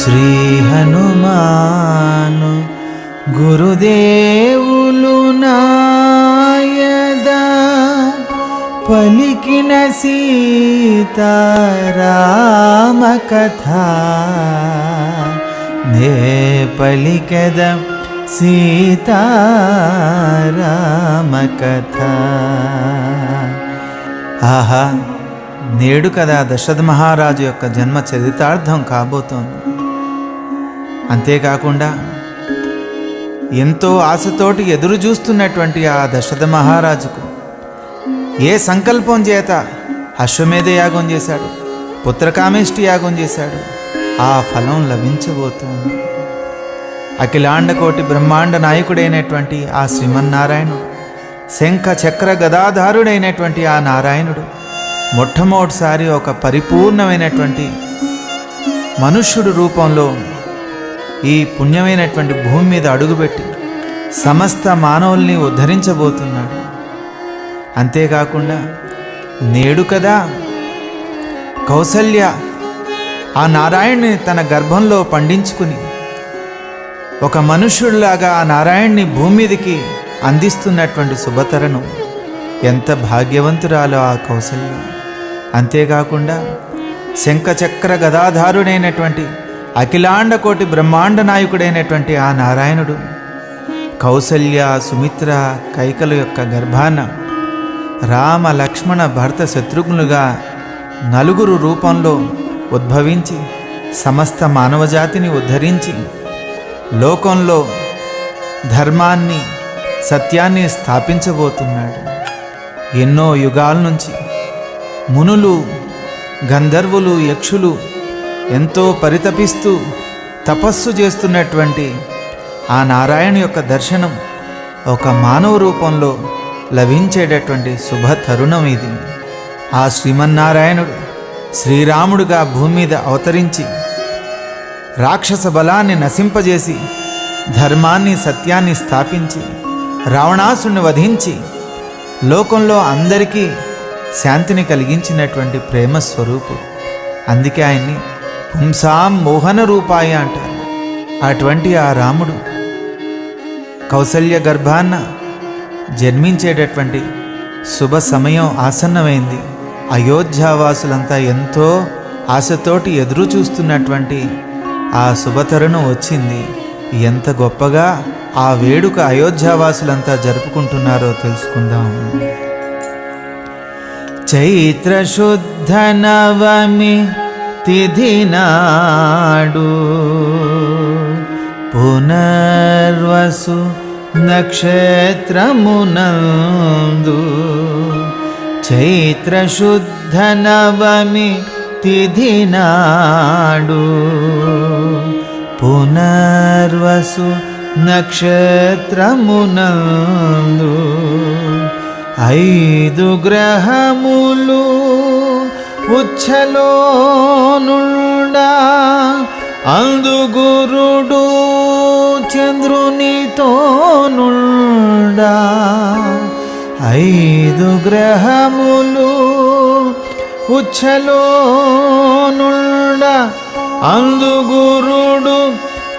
శ్రీ హనుమాను గురుదేవులు నాయద పలికిన సీతారామ కథ నే పలికెద సీతారామ కథ. ఆహా, నేడు కదా దశరథ మహారాజు యొక్క జన్మ చరితార్థం కాబోతోంది. అంతేకాకుండా ఎంతో ఆశతోటి ఎదురు చూస్తున్నటువంటి ఆ దశరథ మహారాజుకు ఏ సంకల్పం చేత అశ్వమేధ యాగం చేశాడు, పుత్రకామేష్టి యాగం చేశాడు, ఆ ఫలం లభించబోతోంది. అఖిలాండకోటి బ్రహ్మాండ నాయకుడైనటువంటి ఆ శ్రీమన్నారాయణుడు, శంఖ చక్ర గదాధారుడైనటువంటి ఆ నారాయణుడు మొట్టమొదటిసారి ఒక పరిపూర్ణమైనటువంటి మనుష్యుడు రూపంలో ఈ పుణ్యమైనటువంటి భూమి మీద అడుగుపెట్టి సమస్త మానవుల్ని ఉద్ధరించబోతున్నాడు. అంతేకాకుండా నేడు కదా కౌసల్య ఆ నారాయణ్ణి తన గర్భంలో పండించుకుని ఒక మనుష్యుడిలాగా ఆ నారాయణ్ణి భూమి మీదకి అందిస్తున్నటువంటి శుభతరణం. ఎంత భాగ్యవంతురాలో ఆ కౌసల్య. అంతేకాకుండా శంఖచక్ర గదాధారుడైనటువంటి అఖిలాండకోటి బ్రహ్మాండ నాయకుడైనటువంటి ఆ నారాయణుడు కౌసల్య, సుమిత్ర, కైకల యొక్క గర్భాన రామ, లక్ష్మణ, భరత, శత్రుఘ్నులుగా నలుగురు రూపంలో ఉద్భవించి సమస్త మానవజాతిని ఉద్ధరించి లోకంలో ధర్మాన్ని, సత్యాన్ని స్థాపించబోతున్నాడు. ఎన్నో యుగాల నుంచి మునులు, గంధర్వులు, యక్షులు ఎంతో పరితపిస్తూ తపస్సు చేస్తున్నటువంటి ఆ నారాయణ యొక్క దర్శనం ఒక మానవ రూపంలో లభించేటటువంటి శుభ తరుణం ఇది. ఆ శ్రీమన్నారాయణుడు శ్రీరాముడుగా భూమి మీద అవతరించి రాక్షస బలాన్ని నశింపజేసి ధర్మాన్ని, సత్యాన్ని స్థాపించి రావణాసుని వధించి లోకంలో అందరికీ శాంతిని కలిగించినటువంటి ప్రేమ స్వరూపుడు. అందుకే ఆయన్ని పుంసాం మోహన రూపాయ అంటారు. అటువంటి ఆ రాముడు కౌసల్య గర్భాన్న జన్మించేటటువంటి శుభ సమయం ఆసన్నమైంది. అయోధ్యావాసులంతా ఎంతో ఆశతోటి ఎదురు చూస్తున్నటువంటి ఆ శుభతరుణం వచ్చింది. ఎంత గొప్పగా ఆ వేడుక అయోధ్యావాసులంతా జరుపుకుంటున్నారో తెలుసుకుందాం. చైత్ర శుద్ధ నవమి తిథి నాడు పునర్వసు నక్షత్రమునందు చైత్ర శుద్ధ నవమి తిథి నాడు పునర్వసు నక్షత్రమునందు 5 గ్రహములు ఉచ్ఛలో నుండా అందుగురుడు చంద్రునితో నుండా 5 గ్రహములు ఉచ్ఛలో నుండా అందుగురుడు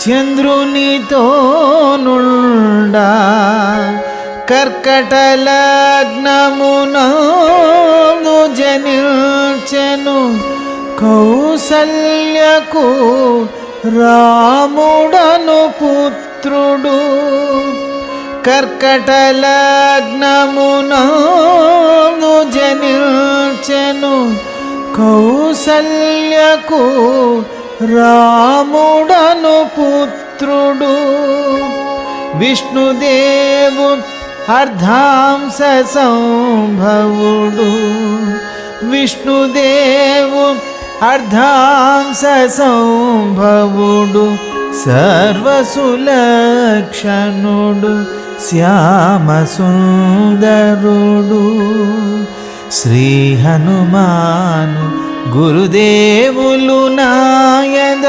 చంద్రునితో నుండా కర్కట లగ్నమునందు జనిల్చెను కౌసల్యకు రాముడను పుత్రుడు. కర్కట లగ్నమునందు జనిల్చెను కౌసల్యకు రాముడను పుత్రుడు. విష్ణుదేవు అర్ధాంశ సంభవుడు. విష్ణుదేవు అర్ధాంశ సంభవుడు. సర్వసులక్షణుడు శ్యామ సుందరుడు. శ్రీ హనుమాను గురుదేవులు నాయద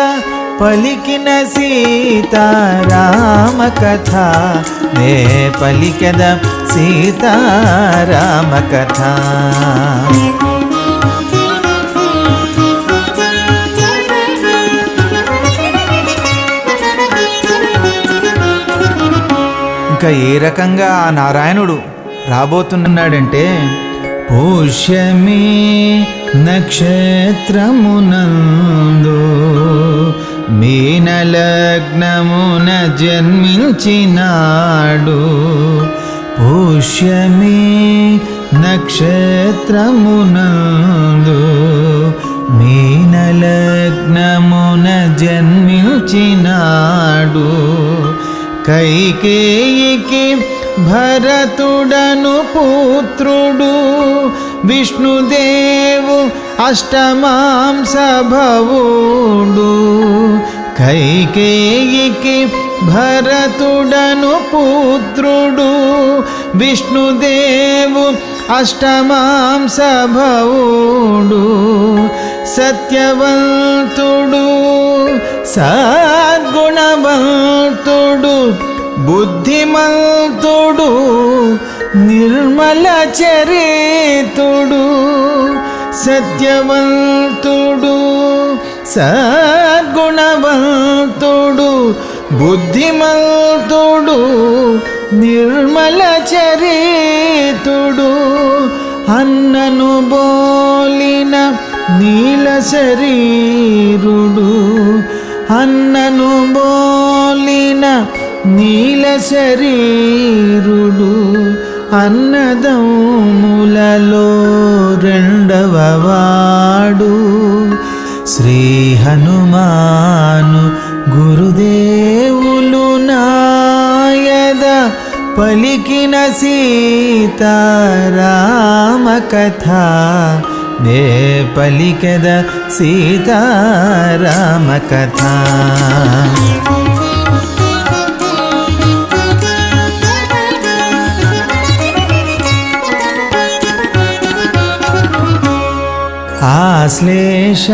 పలికిన సీతారామ కథ నే పలికెద సీతారామ కథ. ఏ రకంగా ఆ నారాయణుడు రాబోతున్నాడంటే, పుష్యమి నక్షత్రమునందు మీనలగ్నమున జన్మించినాడు. పుష్యమి నక్షత్రమునందు మీనలగ్నమున జన్మించినాడు. కైకేయికి భరతుడను పుత్రుడు, విష్ణుదేవు అష్టమాంసభవుడు. కైకేయికి భరతుడను పుత్రుడు, విష్ణుదేవు అష్టమాంసభవుడు. సత్యవంతుడు సద్గుణవంతుడు, బుద్ధిమంతుడు నిర్మల చరితుడు. సత్యవంతుడు సద్గుణవంతుడు, బుద్ధిమంతుడు నిర్మల చరితుడు. అన్నను బోలిన నీల శరీరుడు, అన్నను బోలిన నీల శరీరుడు. అన్నదమ్ములలో రెండవ వాడు. శ్రీ హనుమాను గురుదేవులు నాయద పలికిన సీతారామ కథ, నే పలికెద సీతారామ కథ. ఆశ్లేష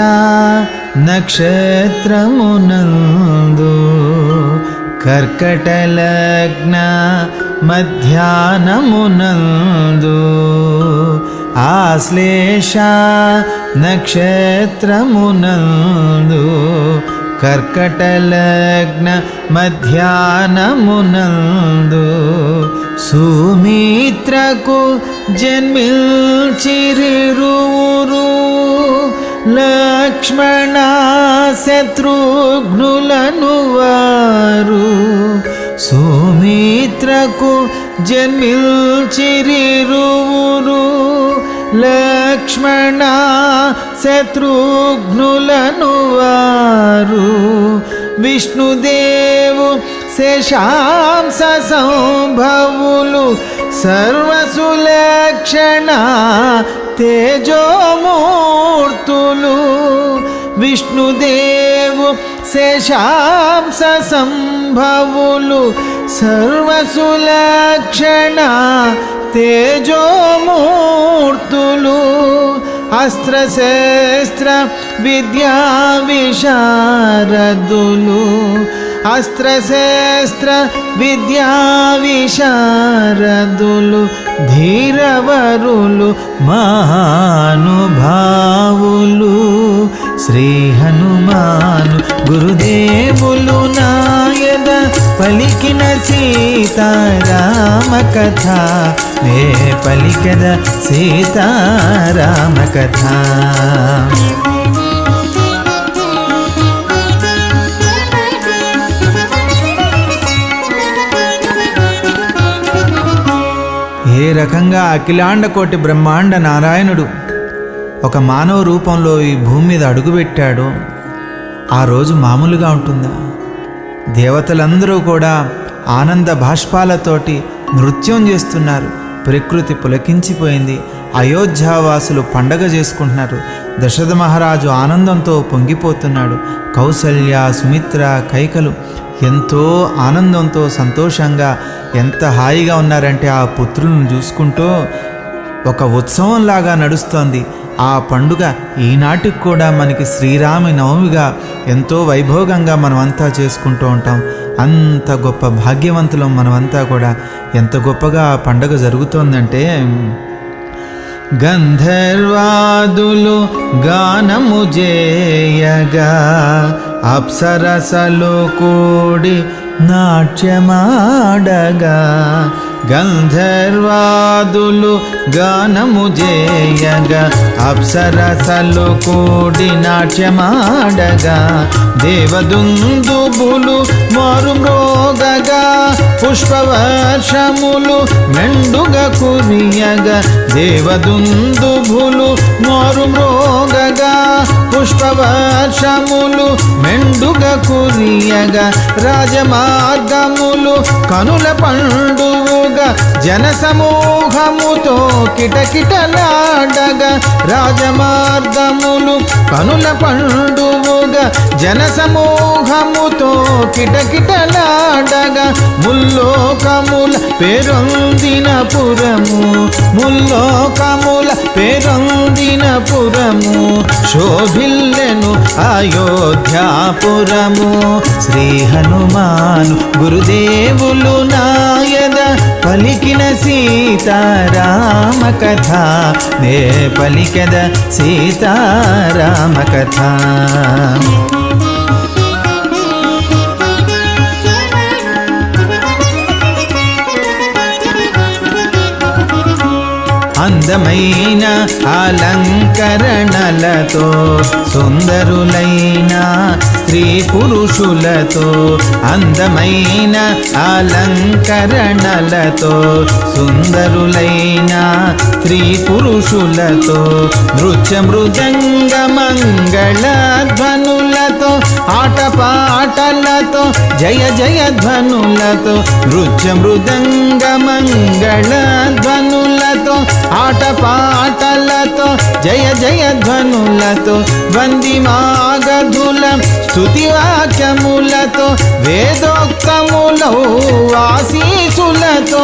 నక్షత్రమునందు కర్కటలగ్న మధ్యాహ్నమునందు. ఆశ్లేష నక్షత్రమునందు కర్కటలగ్న మధ్యాహ్నమునందు. సుమిత్రకు జన్మించిరిరువురు, లక్ష్మణ శత్రుఘ్నులను వారు. సుమిత్రకు జన్మించిరిరువురు, లక్ష్మణ శత్రుఘ్నులను వారు. విష్ణుదేవు శేషాంశ సంభవులు, సర్వసులక్షణ తేజోమూర్తులు. విష్ణుదేవు శేషాంశ సంభవులు, సర్వసులక్షణ తేజోమూర్తులు. అస్త్రశస్త్ర విద్యా విశారదులు, అస్త్రశస్త్ర విద్యా విశారదులు. ధీరవరులు మహానుభావులు. శ్రీ హనుమాను గురుదేవులు నాయద పలికిన సీతారామ కథ, నే పలికద సీతారామ కథ. ఏ రకంగా అఖిలాండ కోటి బ్రహ్మాండ నారాయణుడు ఒక మానవ రూపంలో ఈ భూమి మీద అడుగుపెట్టాడో ఆ రోజు మామూలుగా ఉంటుందా? దేవతలందరూ కూడా ఆనంద బాష్పాలతోటి నృత్యం చేస్తున్నారు. ప్రకృతి పులకించిపోయింది. అయోధ్యావాసులు పండగ చేసుకుంటున్నారు. దశరథ మహారాజు ఆనందంతో పొంగిపోతున్నాడు. కౌసల్య, సుమిత్ర, కైకలు ఎంతో ఆనందంతో సంతోషంగా ఎంత హాయిగా ఉన్నారంటే ఆ పుత్రులను చూసుకుంటూ ఒక ఉత్సవంలాగా నడుస్తోంది ఆ పండుగ. ఈనాటికి కూడా మనకి శ్రీరామ నవమిగా ఎంతో వైభోగంగా మనమంతా చేసుకుంటూ ఉంటాం. అంత గొప్ప భాగ్యవంతులం మనమంతా కూడా. ఎంత గొప్పగా ఆ పండుగ జరుగుతోందంటే, గంధర్వాదులు గానము చేయగా, అప్సరసలు కూడి నాట్యమాడగా గంధర్వాదులు గానము చేయగా అప్సరసలు కూడి నాట్యమాడగా దేవదుందుబులు మారుమ్రోగగా పుష్పవర్షములు మెండుగా కురియగా దేవదుందుబులు మారుమ్రోగగా పుష్పవర్షములు మెండుగా కురియగా రాజమార్గములు కనుల పండువుగా జనసమూహముతో కిటకిటలాడగా రాజమార్గములు కనుల పండువుగా జనసమూహముతో కిటకిటలాడగా ముల్లోకముల పేరొందిన పురము ముల్లోకముల పేరొందిన పురము శోభిల్లెను అయోధ్యాపురము. శ్రీ హనుమాను గురుదేవులు నాయద పలికిన సీతారామ కథ నే పలికెద సీతారామ కథ. అందమైన అలంకరణలతో సుందరులైన స్త్రీ పురుషులతో అందమైన అలంకరణలతో సుందరులైన స్త్రీ పురుషులతో నృత్య మృదంగ మంగళ ధ్వనులతో ఆటపాటలతో జయ జయ ధ్వనులతో నృత్య మృదంగ మంగళ ధ్వనులతో ఆటపాటలతో జయ జయ ధ్వనులతో వందిమాగధుల స్తుతి వాక్యములతో వేదోక్తములో ఆశీసులతో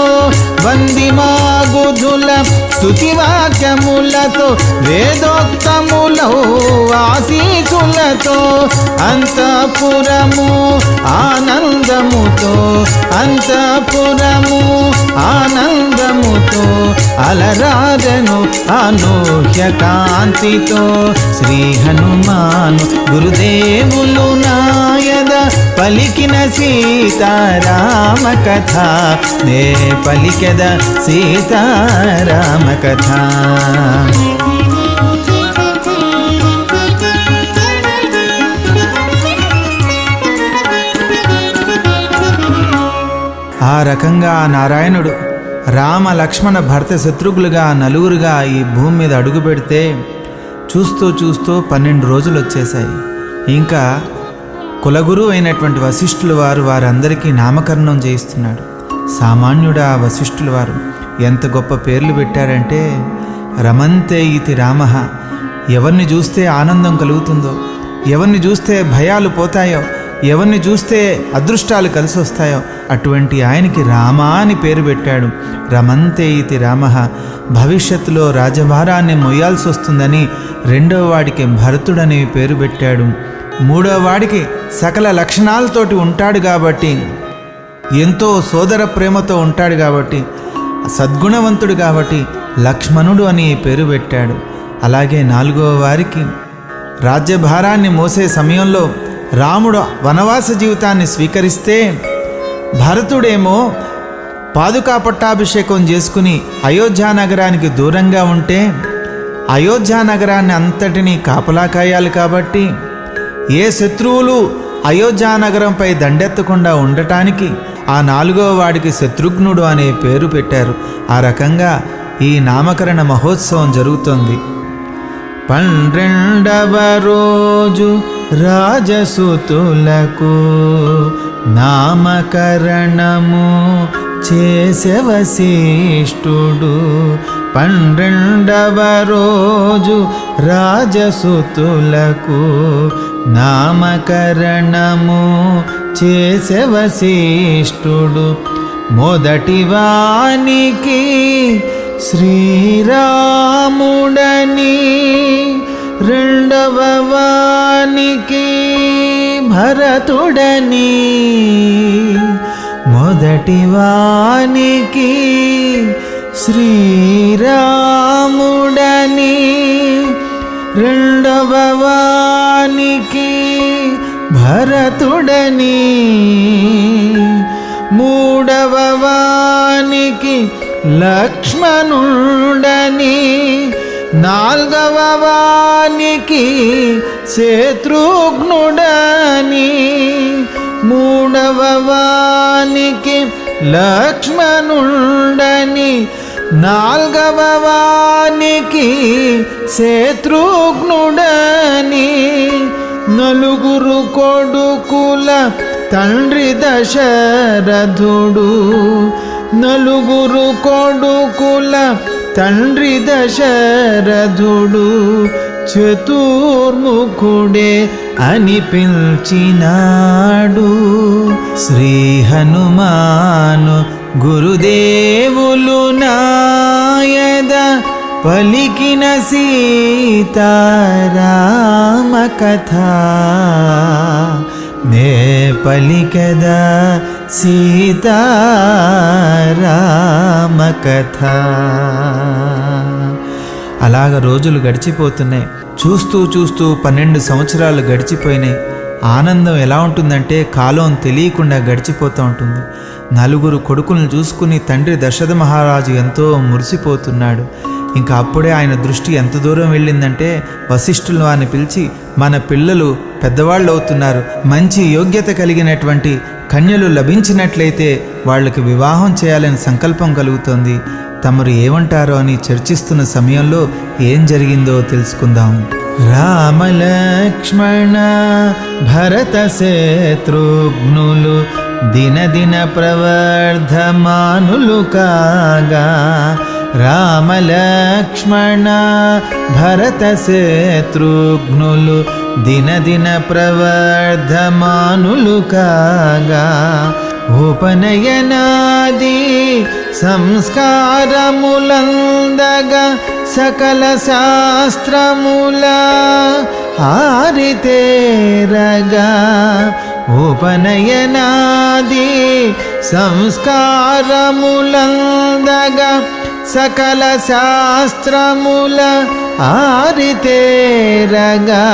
వందిమాగుధుల స్తుతి వాక్యములతో వేదోక్తములో ఆశీసులతో అంతఃపురము ఆనందముతో అంతఃపురము ఆనందముతో అలరాజను అనూహ్య కాంతితో. శ్రీ హనుమాను గురుదేవులు నాయద పలికిన సీతారామ కథ నే పలికెద సీతారామ కథ. ఆ రకంగా నారాయణుడు రామ లక్ష్మణ భరత శత్రుఘ్నులుగా నలుగురుగా ఈ భూమి మీద అడుగు పెడితే చూస్తూ చూస్తూ 12 రోజులు వచ్చేసాయి. ఇంకా కులగురు అయినటువంటి వశిష్ఠుల వారు వారందరికీ నామకరణం చేయిస్తున్నాడు. సామాన్యుడా వశిష్ఠుల వారు ఎంత గొప్ప పేర్లు పెట్టారంటే రమంతే ఇతి రామః. ఎవరిని చూస్తే ఆనందం కలుగుతుందో, ఎవరిని చూస్తే భయాలు పోతాయో, ఎవరిని చూస్తే అదృష్టాలు కలిసి వస్తాయో అటువంటి ఆయనకి రామ అని పేరు పెట్టాడు. రమంతే ఇతి రామః. భవిష్యత్తులో రాజభారాన్ని మొయ్యాల్సి వస్తుందని రెండవ వాడికి భరతుడని పేరు పెట్టాడు. మూడవ వాడికి సకల లక్షణాలతోటి ఉంటాడు కాబట్టి, ఎంతో సోదర ప్రేమతో ఉంటాడు కాబట్టి, సద్గుణవంతుడు కాబట్టి లక్ష్మణుడు అని పేరు పెట్టాడు. అలాగే నాలుగవ వారికి రాజ్యభారాన్ని మోసే సమయంలో రాముడు వనవాస జీవితాన్ని స్వీకరిస్తే భరతుడేమో పాదుకా పట్టాభిషేకం చేసుకుని అయోధ్యా నగరానికి దూరంగా ఉంటే అయోధ్యా నగరాన్ని అంతటినీ కాపలా కాయాలి కాబట్టి ఏ శత్రువులు అయోధ్యా నగరంపై దండెత్తకుండా ఉండటానికి ఆ నాలుగవ వాడికి శత్రుఘ్నుడు అనే పేరు పెట్టారు. ఆ రకంగా ఈ నామకరణ మహోత్సవం జరుగుతోంది. 12వ రోజు రాజసుతులకు నామకరణము చేసే వశిష్ఠుడు. 12వ రోజు రాజసుతులకు నామకరణము చేసే వశిష్ఠుడు. మొదటి వానికి శ్రీరాముడని, రెండవ వానికి భరతుడని. మొదటి వానికి శ్రీరాముడని, రెండవ వానికి భరతుడని, మూడవ వానికి లక్ష్మణుడని, నాల్గవ వానికి శత్రుఘ్నుడని, మూడవ వానికి లక్ష్మణుడని, నాల్గవ వానికి శత్రుఘ్నుడని, నలుగురు కొడుకుల తండ్రి దశరథుడు, నలుగురు కొడుకుల తండ్రి దశరథుడు, చతుర్ముఖుడే అని పిలిచినాడు. శ్రీ హనుమాను గురుదేవులు నాయద పలికిన సీతారామ కథ, నే పలికద సీతారామ కథ. అలాగ రోజులు గడిచిపోతున్నాయి. చూస్తూ చూస్తూ 12 సంవత్సరాలు గడిచిపోయినాయి. ఆనందం ఎలా ఉంటుందంటే కాలం తెలియకుండా గడిచిపోతూ ఉంటుంది. నలుగురు కొడుకులను చూసుకుని తండ్రి దశరథ మహారాజు ఎంతో మురిసిపోతున్నాడు. ఇంకా అప్పుడే ఆయన దృష్టి ఎంత దూరం వెళ్ళిందంటే వశిష్ఠులు వారిని పిలిచి, మన పిల్లలు పెద్దవాళ్ళు అవుతున్నారు, మంచి యోగ్యత కలిగినటువంటి కన్యలు లభించినట్లయితే వాళ్ళకి వివాహం చేయాలని సంకల్పం కలుగుతోంది. తమరు ఏమంటారో అని చర్చిస్తున్న సమయంలో ఏం జరిగిందో తెలుసుకుందాం. రామలక్ష్మణ భరత శత్రుఘ్నులు దినదిన ప్రవర్ధమానులు కాగా, రామలక్ష్మణ భరత శత్రుఘ్నులు దినదిన ప్రవర్ధమానులు కాగా, ఉపనయనాది సంస్కారములందగా సకల శాస్త్రముల ఆరితేరగా, ఉపనయనాది సంస్కారములందగా సకల శాస్త్రముల ఆరితేరగా,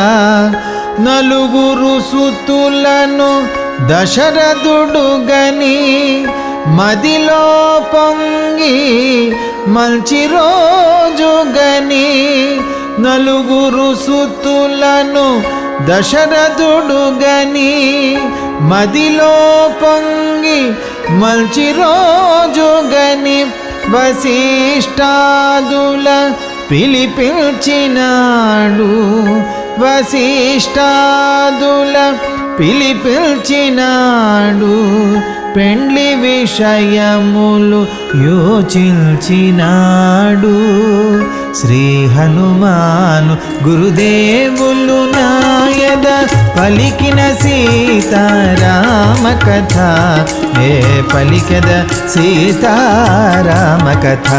నలుగురు సుతులను దశరథుడు గని మదిలో పొంగి మంచి రోజు గని, నలుగురు సుతులను దశరథుడు గని మదిలో పొంగి మంచి రోజు గని, వశిష్ఠాదుల పిలిపించినాడు, వశిష్ఠాదుల పిలిపించినాడు, పెండ్లి విషయములు యోచించినాడు. శ్రీ హనుమాను గురుదేవులు నాయద పలికిన సీతారామ కథ, ఏ పలికద సీతారామ కథ.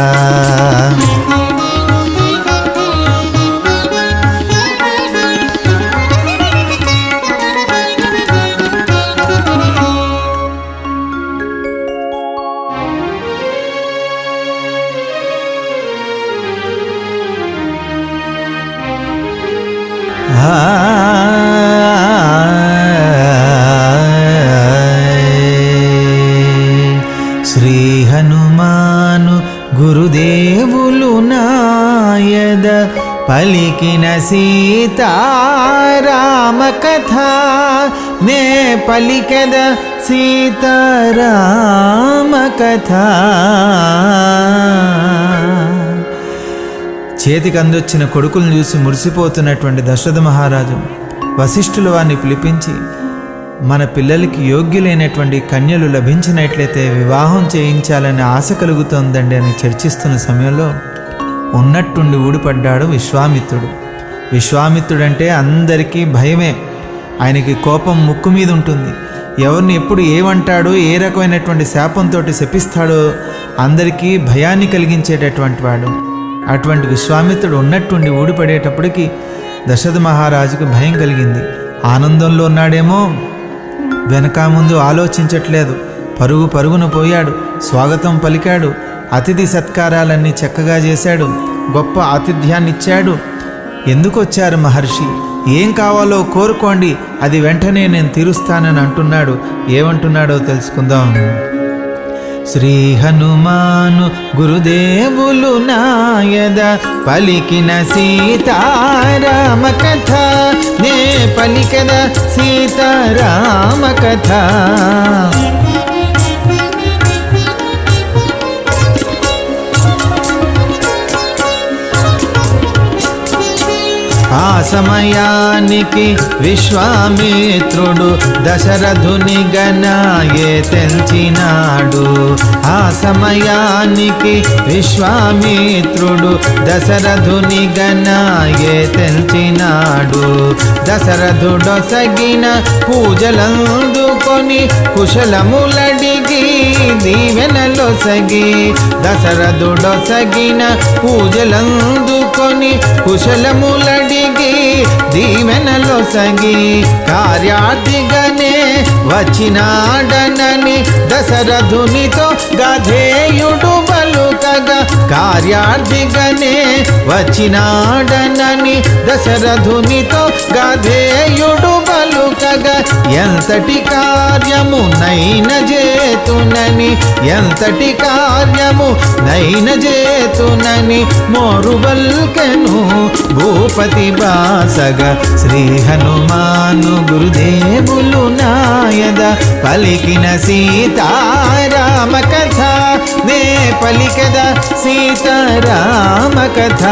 శ్రీ హనుమాను గురుదేవులు నాయద పలికిన సీతారామ కథ, నే పలికద సీతారామ కథ. చేతికి అందొచ్చిన కొడుకులను చూసి మురిసిపోతున్నటువంటి దశరథ మహారాజు వశిష్ఠులు వారిని పిలిపించి, మన పిల్లలకి యోగ్యులైనటువంటి కన్యలు లభించినట్లయితే వివాహం చేయించాలని ఆశ కలుగుతోందండి అని చర్చిస్తున్న సమయంలో ఉన్నట్టుండి ఊడిపడ్డాడు విశ్వామిత్రుడు. విశ్వామిత్రుడంటే అందరికీ భయమే. ఆయనకి కోపం ముక్కు మీద ఉంటుంది. ఎవరిని ఎప్పుడు ఏమంటాడో, ఏ రకమైనటువంటి శాపంతో శపిస్తాడో అందరికీ భయాన్ని కలిగించేటటువంటి వాడు. అటువంటి విశ్వామిత్రుడు ఉన్నట్టుండి ఊడిపడేటప్పటికి దశరథ మహారాజుకు భయం కలిగింది. ఆనందంలో ఉన్నాడేమో, వెనక ముందు ఆలోచించట్లేదు. పరుగు పరుగున పోయాడు, స్వాగతం పలికాడు, అతిథి సత్కారాలన్నీ చక్కగా చేశాడు, గొప్ప ఆతిథ్యాన్నిచ్చాడు. ఎందుకు వచ్చారు మహర్షి, ఏం కావాలో కోరుకోండి, అది వెంటనే నేను తీరుస్తానని అంటున్నాడు. ఏమంటున్నాడో తెలుసుకుందాం. శ్రీ హనుమాను గురుదేవులు నాయద పలికిన సీతారామ కథ, నే పలికద సీతారామ కథ. ఆ సమయానికి విశ్వామిత్రుడు దశరథుని గణాయే తెంచినాడు. ఆ సమయానికి విశ్వామిత్రుడు దశరథుని గణాయే తెంచినాడు. దశరథుడొసగిన పూజలందుకొని కుశలములడిగి దీవెనలొసగి, దశరథుడొసగిన పూజలందుకొని కుశలములడిగి దీవెనలొసగి, కార్యార్థిగానే వచ్చినాడనని దశరథునితో గాధేయుడు పలుకగా, కార్యార్థిగానే వచ్చినాడనని దశరథునితో గాధేయుడు పలుకగా, ఎంతటి కార్యము నైన జేతునని, ఎంతటి కార్యము నైన జేతునని మోరుబల్కెను భూపతి బాసగ. శ్రీ హనుమాను గురుదేవులు నాయద పలికిన సీతారామ కథ, నే పలికద సీతారామ కథ.